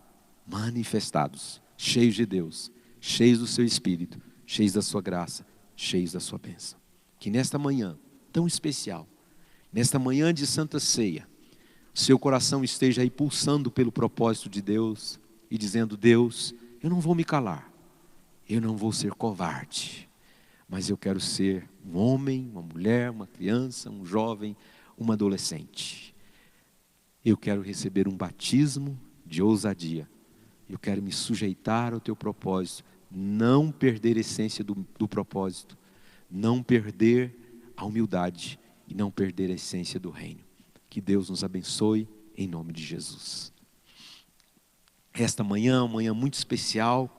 manifestados, cheios de Deus, cheios do seu Espírito, cheios da sua graça, cheios da sua bênção. Que nesta manhã tão especial, nesta manhã de Santa Ceia, seu coração esteja aí pulsando pelo propósito de Deus e dizendo: Deus, eu não vou me calar, eu não vou ser covarde, mas eu quero ser um homem, uma mulher, uma criança, um jovem, uma adolescente. Eu quero receber um batismo de ousadia. Eu quero me sujeitar ao teu propósito, não perder a essência do propósito, não perder a humildade e não perder a essência do reino. Que Deus nos abençoe em nome de Jesus. Esta manhã é uma manhã muito especial,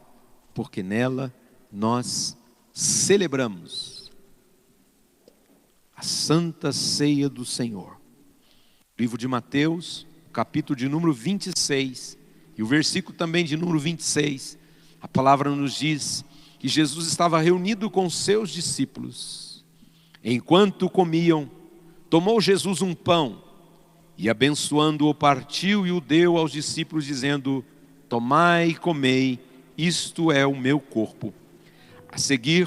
porque nela nós celebramos a Santa Ceia do Senhor. Livro de Mateus, capítulo de número 26, e o versículo também de número 26, a palavra nos diz que Jesus estava reunido com seus discípulos. Enquanto comiam, tomou Jesus um pão, e abençoando-o partiu e o deu aos discípulos, dizendo: tomai e comei, isto é o meu corpo. A seguir,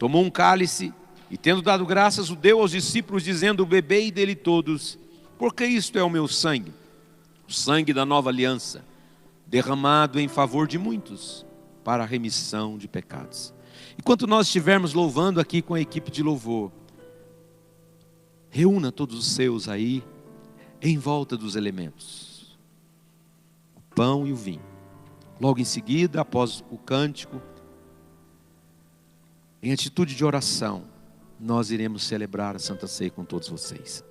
tomou um cálice, e tendo dado graças, o deu aos discípulos, dizendo: bebei dele todos, porque isto é o meu sangue, o sangue da nova aliança, derramado em favor de muitos, para a remissão de pecados. Enquanto nós estivermos louvando aqui com a equipe de louvor, reúna todos os seus aí, em volta dos elementos, o pão e o vinho. Logo em seguida, após o cântico, em atitude de oração, nós iremos celebrar a Santa Ceia com todos vocês.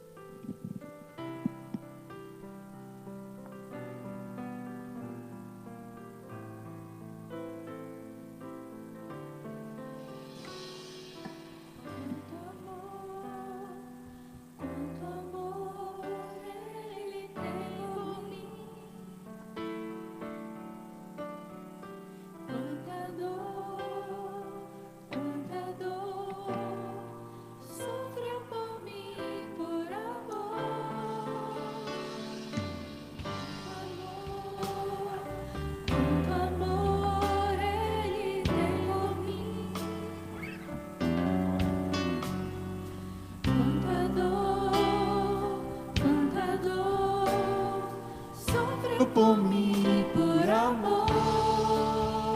Por mim, por amor,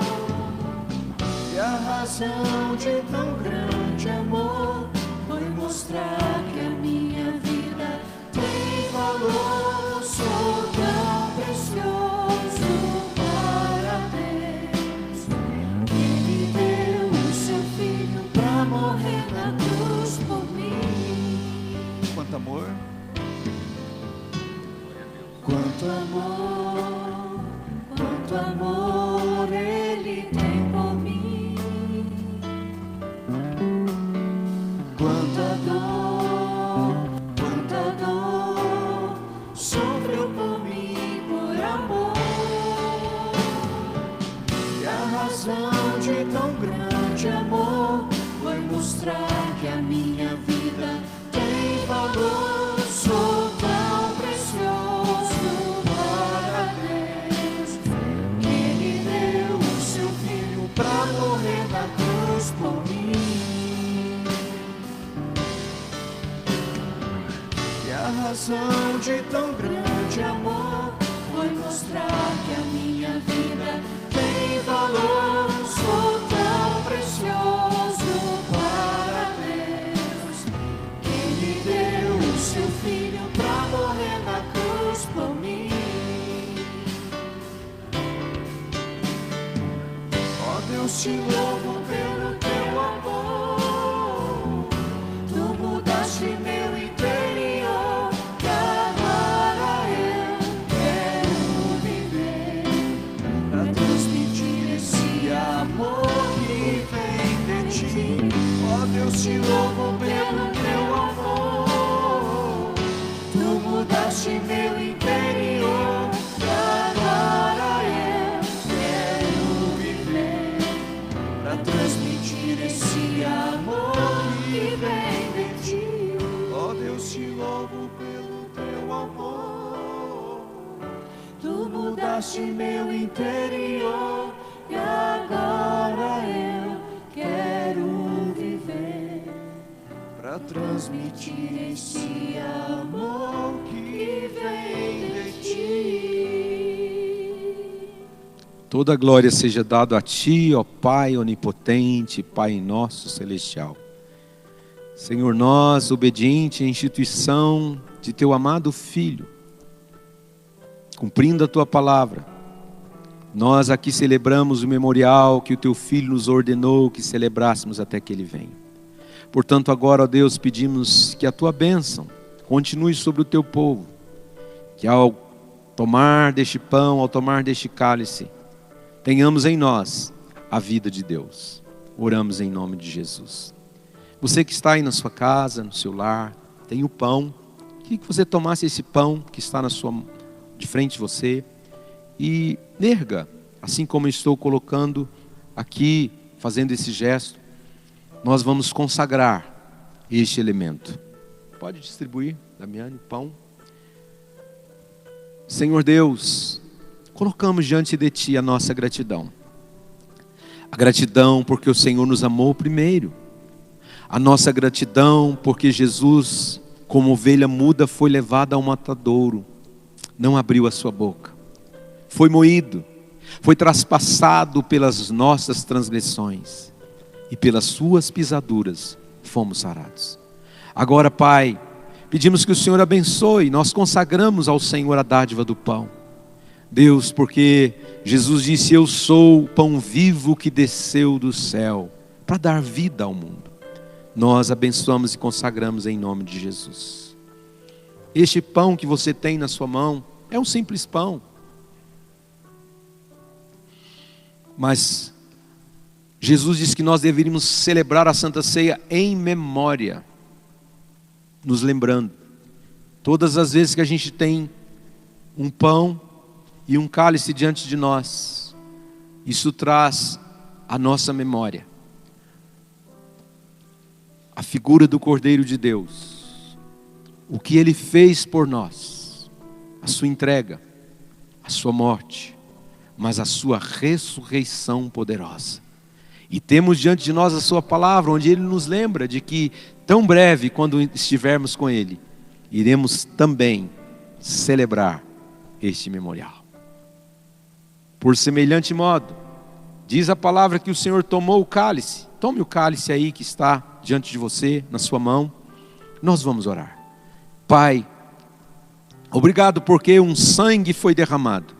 e a razão de tão grande amor foi mostrar que a minha vida tem valor. Sou tão precioso para Deus, que Ele deu o seu filho pra morrer na cruz por mim. Quanto amor, Quanto amor, quanto amor Ele tem por mim. Quanta dor sofreu por mim, por amor. E a razão de tão grande amor foi mostrar que a minha vida tem valor. Sou tão precioso para Deus, que Ele deu o seu filho pra morrer na cruz por mim. E a razão de tão grande amor foi mostrar que a minha vida tem valor, sou tão precioso para Deus, que Ele deu o seu Filho para morrer na cruz por mim. Ó Deus, te louvo pelo teu amor, tu mudaste meu interior, e agora eu quero viver pra transmitir esse amor que vem de ti. Ó Deus, te louvo pelo teu amor, tu mudaste meu interior, e agora eu quero viver pra transmitir esse amor que vem de ti. Ó Deus, te louvo pelo teu amor, tu mudaste meu interior, e agora eu quero viver pra transmitir esse amor que vem de ti. Toda glória seja dada a Ti, ó Pai onipotente, Pai nosso celestial. Senhor, nós, obediente à instituição de Teu amado Filho, cumprindo a Tua palavra, nós aqui celebramos o memorial que o Teu Filho nos ordenou que celebrássemos até que Ele venha. Portanto, agora, ó Deus, pedimos que a Tua bênção continue sobre o Teu povo, que ao tomar deste pão, ao tomar deste cálice, tenhamos em nós a vida de Deus. Oramos em nome de Jesus. Você que está aí na sua casa, no seu lar, tem o pão. Queria que você tomasse esse pão que está de frente de você e erga, assim como eu estou colocando aqui, fazendo esse gesto. Nós vamos consagrar este elemento. Pode distribuir, Damiane, o pão. Senhor Deus, colocamos diante de Ti a nossa gratidão. A gratidão porque o Senhor nos amou primeiro. A nossa gratidão porque Jesus, como ovelha muda, foi levado ao matadouro. Não abriu a sua boca. Foi moído. Foi traspassado pelas nossas transgressões. E pelas suas pisaduras fomos sarados. Agora, Pai, pedimos que o Senhor abençoe. Nós consagramos ao Senhor a dádiva do pão. Deus, porque Jesus disse: eu sou o pão vivo que desceu do céu para dar vida ao mundo. Nós abençoamos e consagramos em nome de Jesus. Este pão que você tem na sua mão é um simples pão, mas Jesus disse que nós deveríamos celebrar a Santa Ceia em memória, nos lembrando. Todas as vezes que a gente tem um pão e um cálice diante de nós, isso traz a nossa memória a figura do Cordeiro de Deus, o que Ele fez por nós, a sua entrega, a sua morte, mas a sua ressurreição poderosa. E temos diante de nós a sua palavra, onde Ele nos lembra de que tão breve, quando estivermos com Ele, iremos também celebrar este memorial. Por semelhante modo, diz a palavra que o Senhor tomou o cálice. Tome o cálice aí que está diante de você, na sua mão. Nós vamos orar. Pai, obrigado porque um sangue foi derramado.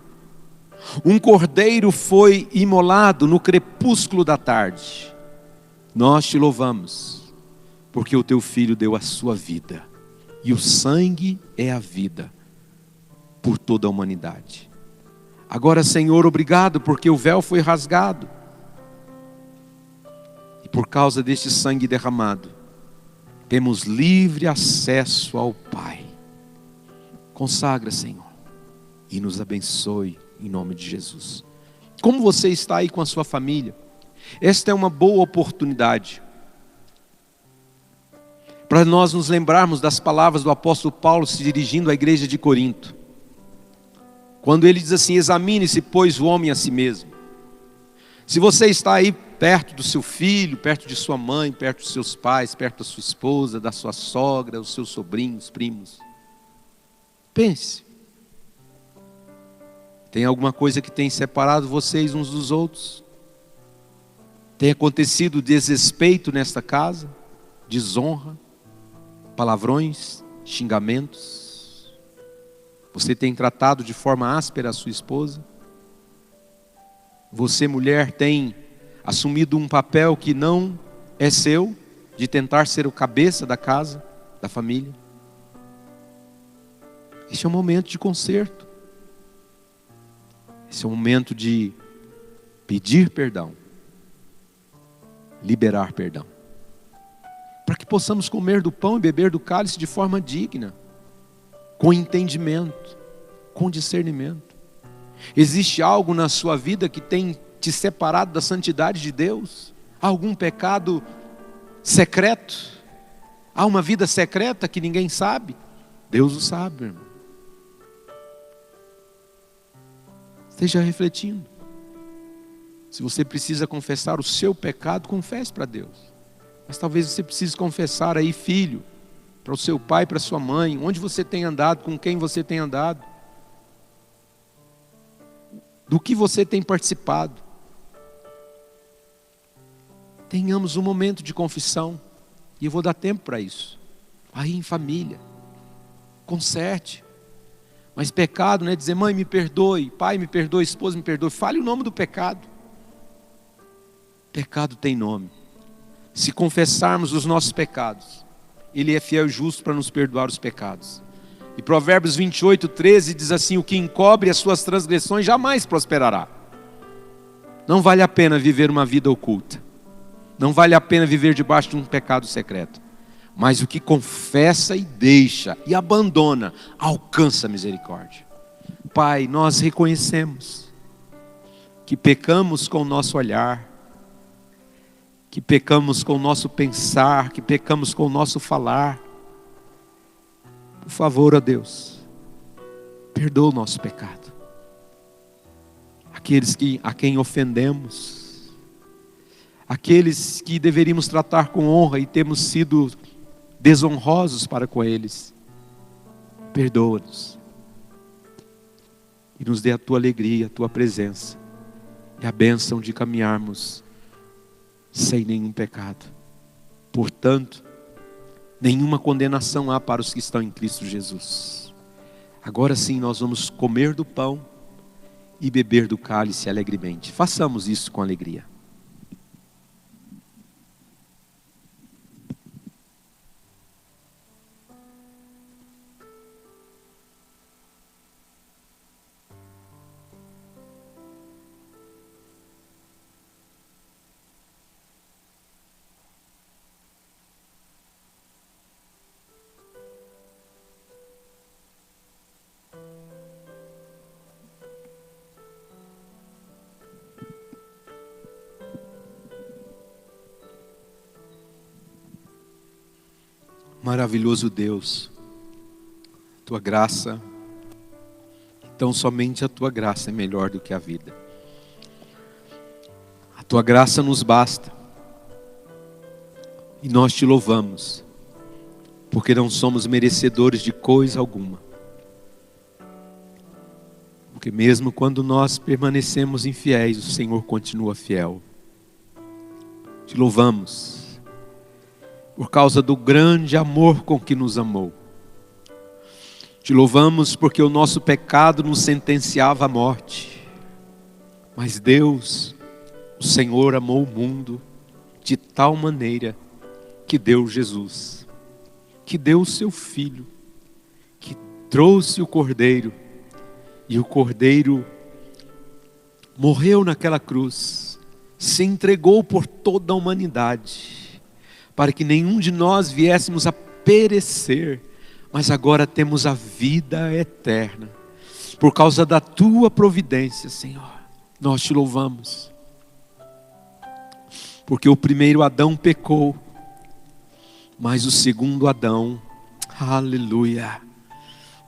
Um cordeiro foi imolado no crepúsculo da tarde. Nós te louvamos, porque o teu filho deu a sua vida. E o sangue é a vida por toda a humanidade. Agora, Senhor, obrigado porque o véu foi rasgado. E por causa deste sangue derramado, temos livre acesso ao Pai. Consagra, Senhor, e nos abençoe em nome de Jesus. Como você está aí com a sua família? Esta é uma boa oportunidade para nós nos lembrarmos das palavras do apóstolo Paulo se dirigindo à igreja de Corinto. Quando ele diz assim: examine-se, pois, o homem a si mesmo. Se você está aí perto do seu filho, perto de sua mãe, perto dos seus pais, perto da sua esposa, da sua sogra, dos seus sobrinhos, primos, pense. Tem alguma coisa que tem separado vocês uns dos outros? Tem acontecido desrespeito nesta casa, desonra, palavrões, xingamentos. Você tem tratado de forma áspera a sua esposa. Você, mulher, tem assumido um papel que não é seu, de tentar ser o cabeça da casa, da família. Esse é um momento de conserto. Esse é um momento de pedir perdão, liberar perdão, para que possamos comer do pão e beber do cálice de forma digna, com entendimento, com discernimento. Existe algo na sua vida que tem te separado da santidade de Deus? Há algum pecado secreto? Há uma vida secreta que ninguém sabe? Deus o sabe, irmão. Esteja refletindo. Se você precisa confessar o seu pecado, confesse para Deus. Mas talvez você precise confessar aí, filho, para o seu pai, para a sua mãe, onde você tem andado, com quem você tem andado, do que você tem participado. Tenhamos um momento de confissão, e eu vou dar tempo para isso. Aí em família, conserte. Mas pecado não é dizer, mãe me perdoe, pai me perdoe, esposa me perdoe. Fale o nome do pecado. Pecado tem nome. Se confessarmos os nossos pecados, Ele é fiel e justo para nos perdoar os pecados. E Provérbios 28:13 diz assim: o que encobre as suas transgressões jamais prosperará. Não vale a pena viver uma vida oculta. Não vale a pena viver debaixo de um pecado secreto. Mas o que confessa e deixa e abandona, alcança a misericórdia. Pai, nós reconhecemos que pecamos com o nosso olhar, que pecamos com o nosso pensar, que pecamos com o nosso falar. Por favor, ó Deus, perdoa o nosso pecado. Aqueles a quem ofendemos, aqueles que deveríamos tratar com honra e temos sido desonrosos para com eles, perdoa-nos e nos dê a tua alegria, a tua presença e a bênção de caminharmos sem nenhum pecado. Portanto, nenhuma condenação há para os que estão em Cristo Jesus. Agora sim nós vamos comer do pão e beber do cálice alegremente. Façamos isso com alegria. Maravilhoso Deus, tua graça, então somente a tua graça é melhor do que a vida. A tua graça nos basta e nós te louvamos, porque não somos merecedores de coisa alguma. Porque mesmo quando nós permanecemos infiéis, o Senhor continua fiel. Te louvamos por causa do grande amor com que nos amou. Te louvamos porque o nosso pecado nos sentenciava à morte. Mas Deus, o Senhor amou o mundo de tal maneira que deu Jesus, que deu o seu Filho, que trouxe o Cordeiro, e o Cordeiro morreu naquela cruz, se entregou por toda a humanidade, para que nenhum de nós viéssemos a perecer, mas agora temos a vida eterna, por causa da tua providência, Senhor. Nós te louvamos, porque o primeiro Adão pecou, mas o segundo Adão, aleluia,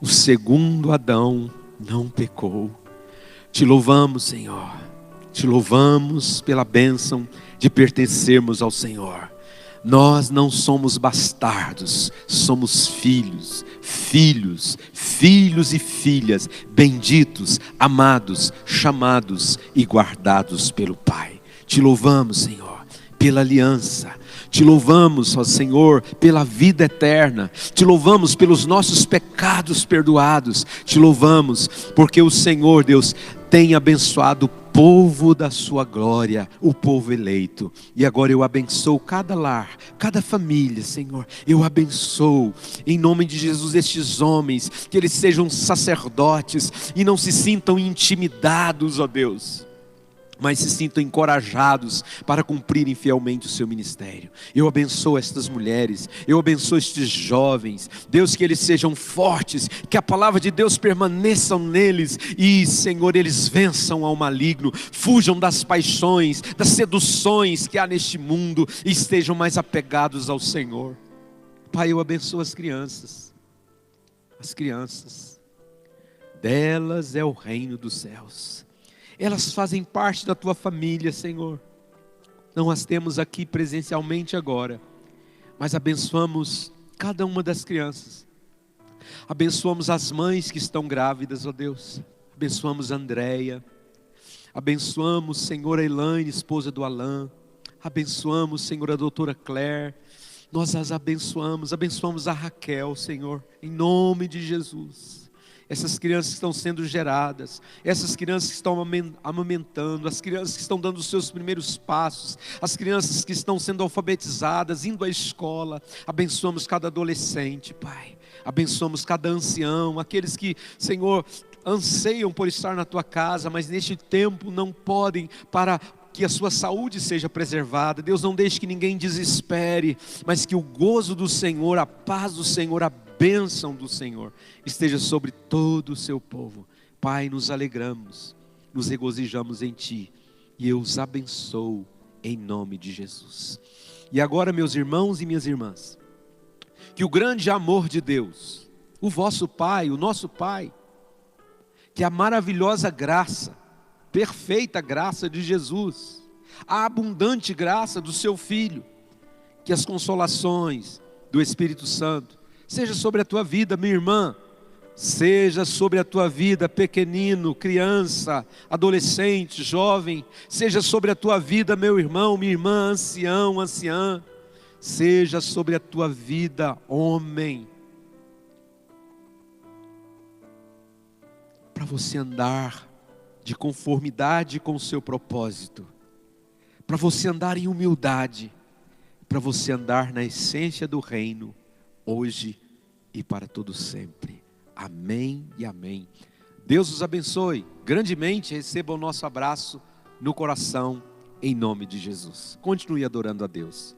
o segundo Adão não pecou. Te louvamos, Senhor, te louvamos pela bênção de pertencermos ao Senhor. Nós não somos bastardos, somos filhos, filhos, filhos e filhas, benditos, amados, chamados e guardados pelo Pai. Te louvamos, Senhor, pela aliança. Te louvamos, ó Senhor, pela vida eterna. Te louvamos pelos nossos pecados perdoados. Te louvamos porque o Senhor, Deus, tem abençoado o povo da sua glória, o povo eleito. E agora eu abençoo cada lar, cada família, Senhor. Eu abençoo, em nome de Jesus, estes homens, que eles sejam sacerdotes e não se sintam intimidados, ó Deus, mas se sintam encorajados para cumprirem fielmente o seu ministério. Eu abençoo estas mulheres, eu abençoo estes jovens, Deus, que eles sejam fortes, que a palavra de Deus permaneça neles, e Senhor, eles vençam ao maligno, fujam das paixões, das seduções que há neste mundo, e estejam mais apegados ao Senhor. Pai, eu abençoo as crianças, delas é o reino dos céus. Elas fazem parte da tua família, Senhor. Não as temos aqui presencialmente agora, mas abençoamos cada uma das crianças. Abençoamos as mães que estão grávidas, ó Deus. Abençoamos a Andréia. Abençoamos, Senhor, a Elaine, esposa do Alain. Abençoamos, Senhor, a doutora Claire. Nós as abençoamos a Raquel, Senhor, em nome de Jesus. Essas crianças que estão sendo geradas, essas crianças que estão amamentando, as crianças que estão dando os seus primeiros passos, as crianças que estão sendo alfabetizadas, indo à escola. Abençoamos cada adolescente, Pai. Abençoamos cada ancião, aqueles que, Senhor, anseiam por estar na tua casa, mas neste tempo não podem, para que a sua saúde seja preservada. Deus, não deixe que ninguém desespere, mas que o gozo do Senhor, a paz do Senhor, a bênção do Senhor esteja sobre todo o seu povo. Pai, nos alegramos, nos regozijamos em Ti, e eu os abençoo em nome de Jesus. E agora, meus irmãos e minhas irmãs, que o grande amor de Deus, o vosso Pai, o nosso Pai, que a maravilhosa graça, perfeita graça de Jesus, a abundante graça do seu Filho, que as consolações do Espírito Santo seja sobre a tua vida, minha irmã, seja sobre a tua vida, pequenino, criança, adolescente, jovem, seja sobre a tua vida, meu irmão, minha irmã, ancião, anciã, seja sobre a tua vida, homem, para você andar de conformidade com o seu propósito, para você andar em humildade, para você andar na essência do reino, hoje e para todo sempre. Amém e amém. Deus os abençoe grandemente. Receba o nosso abraço no coração, em nome de Jesus. Continue adorando a Deus.